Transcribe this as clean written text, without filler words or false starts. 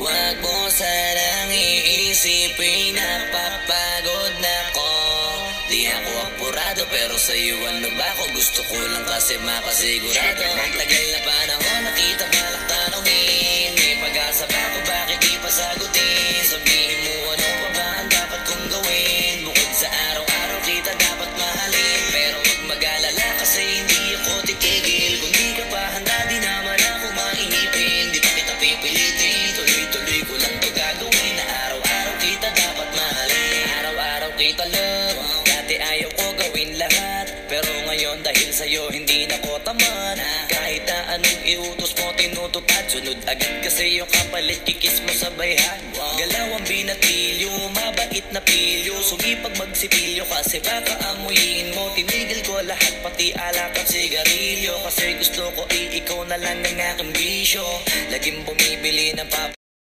Wag mo sanang iisipin na papagod na ko. Di ako apurado pero sa'yo ano ba ako? Gusto ko lang kasi makasigurado. Tagal na panahon nakita balak tanongin. May pag-asa ba ako bakit di pa sagutin? Sabihin mo ano pa ba ang dapat kong gawin? Bukod sa araw-araw kita dapat mahalin. Pero wag mag-alala kasi hindi ako titigil. Kung di ka pa handa di naman ako mainipin. Di pa kita pipilitin, tuloy-tuloy ko lang to gagawin. Na araw-araw kita dapat mahalin. Araw-araw kita love. Dati ayaw ko gawin lahat, pero ngayon dahil sa'yo hindi na ko tamad. Kahit na anong iutos mo tinutupad, sunod agad kasi yung kapalit kikis mo sa bayhan. Galaw ang binatilyo, mabait na pilyo. Sumipag magsipilyo kasi baka amuyin mo. Tinigil ko lahat pati alak at sigarilyo. Kasi gusto ko ikaw na lang ang aking bisyo. Laging bumibili ng